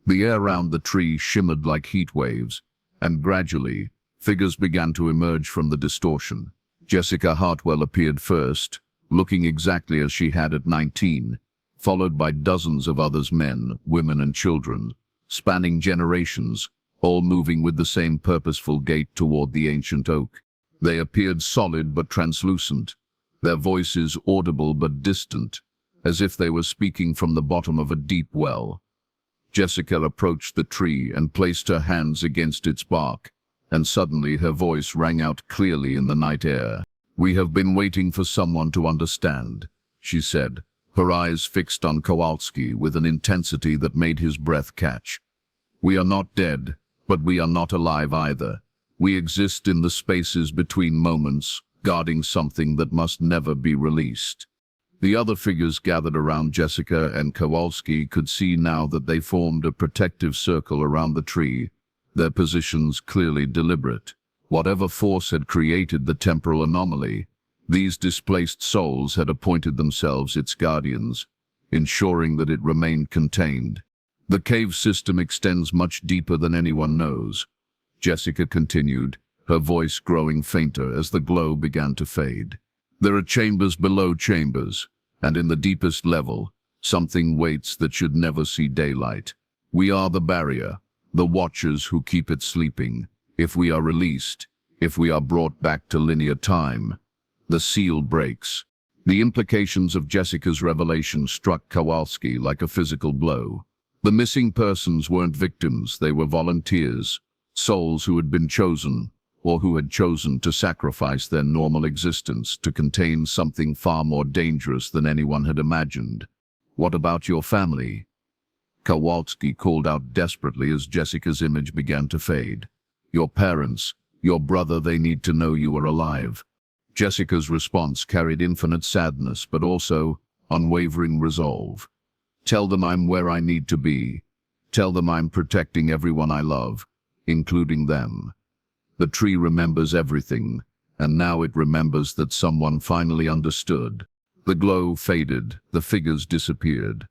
The air around the tree shimmered like heat waves, and gradually, figures began to emerge from the distortion. Jessica Hartwell appeared first, looking exactly as she had at 19, followed by dozens of others, men, women, and children, spanning generations, all moving with the same purposeful gait toward the ancient oak. They appeared solid but translucent, their voices audible but distant, as if they were speaking from the bottom of a deep well. Jessica approached the tree and placed her hands against its bark, and suddenly her voice rang out clearly in the night air. "We have been waiting for someone to understand," she said, her eyes fixed on Kowalski with an intensity that made his breath catch. "We are not dead, but we are not alive either. We exist in the spaces between moments, guarding something that must never be released." The other figures gathered around Jessica and Kowalski could see now that they formed a protective circle around the tree, their positions clearly deliberate. Whatever force had created the temporal anomaly, these displaced souls had appointed themselves its guardians, ensuring that it remained contained. "The cave system extends much deeper than anyone knows," Jessica continued, her voice growing fainter as the glow began to fade. "There are chambers below chambers, and in the deepest level, Something waits that should never see daylight. We are the barrier, the watchers who keep it sleeping. If we are released, if we are brought back to linear time, the seal breaks. The implications of Jessica's revelation struck Kowalski like a physical blow. The missing persons weren't victims, they were volunteers, souls who had been chosen, or who had chosen to sacrifice their normal existence to contain something far more dangerous than anyone had imagined. "What about your family?" Kowalski called out desperately as Jessica's image began to fade. "Your parents, your brother, they need to know you are alive." Jessica's response carried infinite sadness, but also unwavering resolve. "Tell them I'm where I need to be. Tell them I'm protecting everyone I love, including them." The tree remembers everything, and now it remembers that someone finally understood. The glow faded, the figures disappeared,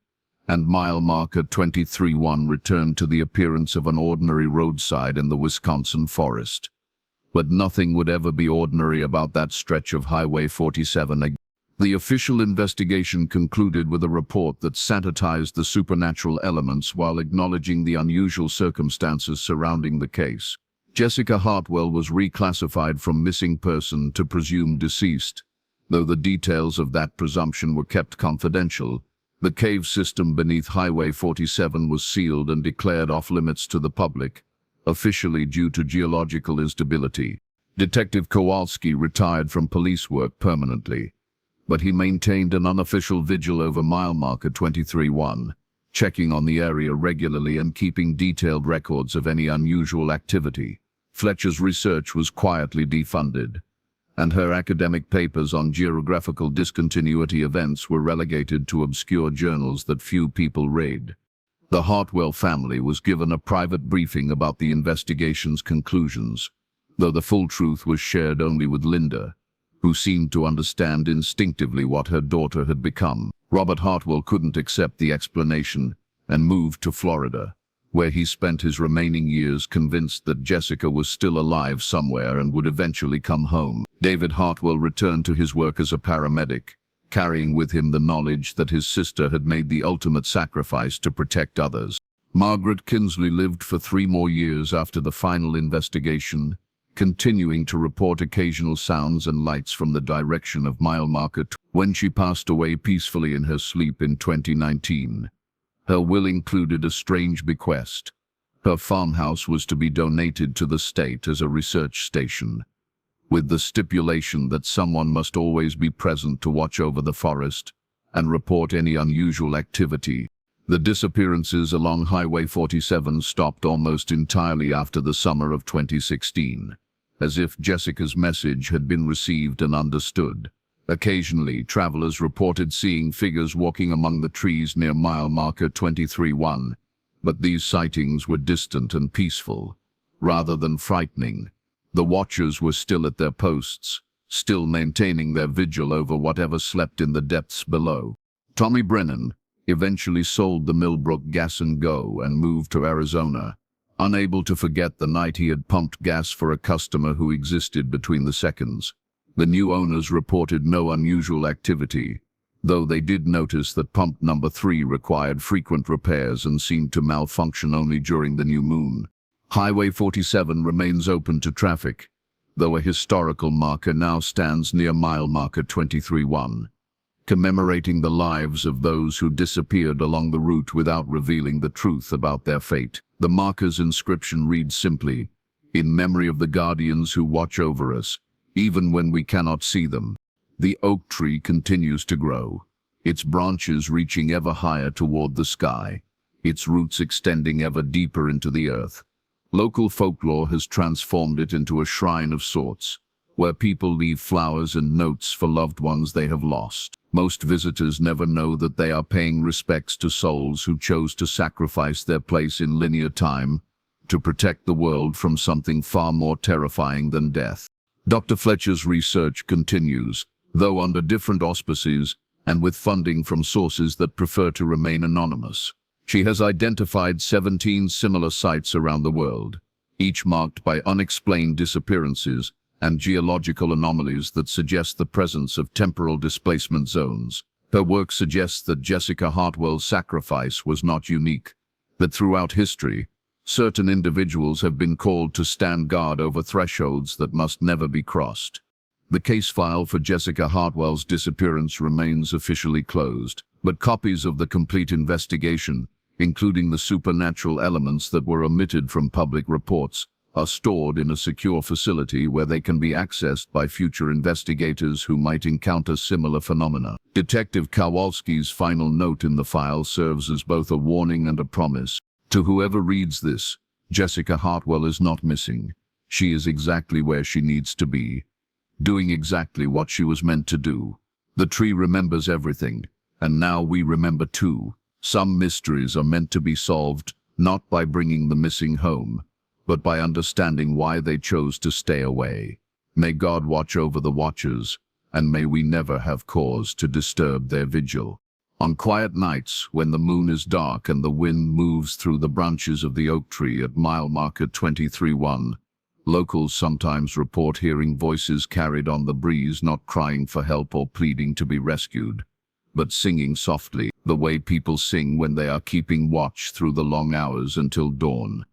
and mile marker 23-1 returned to the appearance of an ordinary roadside in the Wisconsin forest. But nothing would ever be ordinary about that stretch of Highway 47 again. The official investigation concluded with a report that sanitized the supernatural elements while acknowledging the unusual circumstances surrounding the case. Jessica Hartwell was reclassified from missing person to presumed deceased. Though the details of that presumption were kept confidential, the cave system beneath Highway 47 was sealed and declared off-limits to the public, officially due to geological instability. Detective Kowalski retired from police work permanently, but he maintained an unofficial vigil over mile marker 23-1, checking on the area regularly and keeping detailed records of any unusual activity. Fletcher's research was quietly defunded, and her academic papers on geographical discontinuity events were relegated to obscure journals that few people read. The Hartwell family was given a private briefing about the investigation's conclusions, though the full truth was shared only with Linda, who seemed to understand instinctively what her daughter had become. Robert Hartwell couldn't accept the explanation and moved to Florida, where he spent his remaining years convinced that Jessica was still alive somewhere and would eventually come home. David Hartwell returned to his work as a paramedic, carrying with him the knowledge that his sister had made the ultimate sacrifice to protect others. Margaret Kinsley lived for 3 more years after the final investigation, continuing to report occasional sounds and lights from the direction of mile marker 2. When she passed away peacefully in her sleep in 2019, her will included a strange bequest. Her farmhouse was to be donated to the state as a research station, with the stipulation that someone must always be present to watch over the forest and report any unusual activity. The disappearances along Highway 47 stopped almost entirely after the summer of 2016, as if Jessica's message had been received and understood. Occasionally, travelers reported seeing figures walking among the trees near mile marker 23-1, but these sightings were distant and peaceful, rather than frightening. The watchers were still at their posts, still maintaining their vigil over whatever slept in the depths below. Tommy Brennan eventually sold the Millbrook Gas and Go and moved to Arizona, unable to forget the night he had pumped gas for a customer who existed between the seconds. The new owners reported no unusual activity, though they did notice that pump number 3 required frequent repairs and seemed to malfunction only during the new moon. Highway 47 remains open to traffic, though a historical marker now stands near mile marker 23-1, commemorating the lives of those who disappeared along the route without revealing the truth about their fate. The marker's inscription reads simply, "In memory of the guardians who watch over us, even when we cannot see them." The oak tree continues to grow, its branches reaching ever higher toward the sky, its roots extending ever deeper into the earth. Local folklore has transformed it into a shrine of sorts, where people leave flowers and notes for loved ones they have lost. Most visitors never know that they are paying respects to souls who chose to sacrifice their place in linear time to protect the world from something far more terrifying than death. Dr. Fletcher's research continues, though under different auspices and with funding from sources that prefer to remain anonymous. She has identified 17 similar sites around the world, each marked by unexplained disappearances and geological anomalies that suggest the presence of temporal displacement zones. Her work suggests that Jessica Hartwell's sacrifice was not unique, that throughout history, certain individuals have been called to stand guard over thresholds that must never be crossed. The case file for Jessica Hartwell's disappearance remains officially closed, but copies of the complete investigation, including the supernatural elements that were omitted from public reports, are stored in a secure facility where they can be accessed by future investigators who might encounter similar phenomena. Detective Kowalski's final note in the file serves as both a warning and a promise. To whoever reads this, Jessica Hartwell is not missing. She is exactly where she needs to be, doing exactly what she was meant to do. The tree remembers everything, and now we remember too. Some mysteries are meant to be solved, not by bringing the missing home, but by understanding why they chose to stay away. May God watch over the watchers, and may we never have cause to disturb their vigil. On quiet nights, when the moon is dark and the wind moves through the branches of the oak tree at mile marker 23-1, locals sometimes report hearing voices carried on the breeze, not crying for help or pleading to be rescued, but singing softly, the way people sing when they are keeping watch through the long hours until dawn.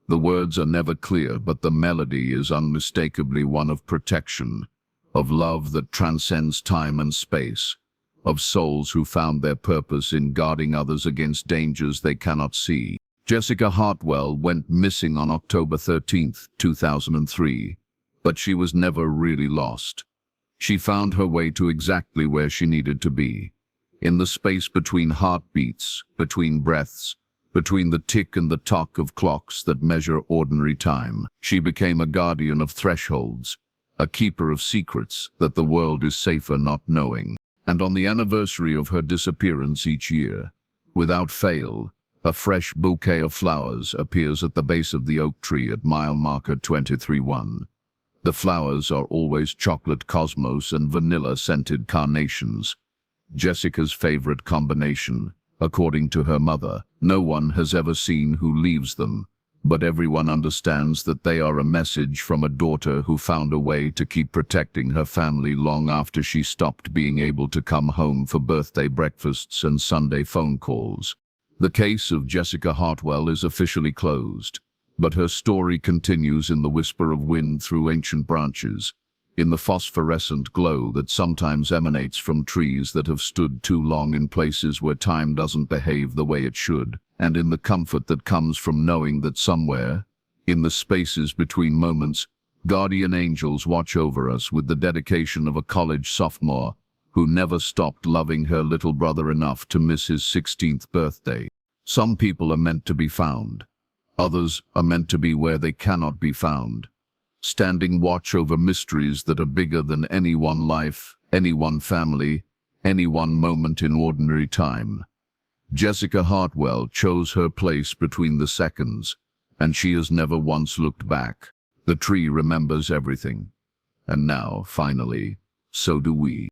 The words are never clear, but the melody is unmistakably one of protection, of love that transcends time and space, of souls who found their purpose in guarding others against dangers they cannot see. Jessica Hartwell went missing on October 13, 2003, but she was never really lost. She found her way to exactly where she needed to be, in the space between heartbeats, between breaths, between the tick and the tock of clocks that measure ordinary time. She became a guardian of thresholds, a keeper of secrets that the world is safer not knowing. And on the anniversary of her disappearance each year, without fail, a fresh bouquet of flowers appears at the base of the oak tree at mile marker 23-1. The flowers are always chocolate cosmos and vanilla-scented carnations, Jessica's favorite combination, according to her mother. No one has ever seen who leaves them, but everyone understands that they are a message from a daughter who found a way to keep protecting her family long after she stopped being able to come home for birthday breakfasts and Sunday phone calls. The case of Jessica Hartwell is officially closed, but her story continues in the whisper of wind through ancient branches, in the phosphorescent glow that sometimes emanates from trees that have stood too long in places where time doesn't behave the way it should, and in the comfort that comes from knowing that somewhere, in the spaces between moments, guardian angels watch over us with the dedication of a college sophomore who never stopped loving her little brother enough to miss his 16th birthday. Some people are meant to be found. Others are meant to be where they cannot be found, standing watch over mysteries that are bigger than any one life, any one family, any one moment in ordinary time. Jessica Hartwell chose her place between the seconds, and she has never once looked back. The tree remembers everything. And now, finally, so do we.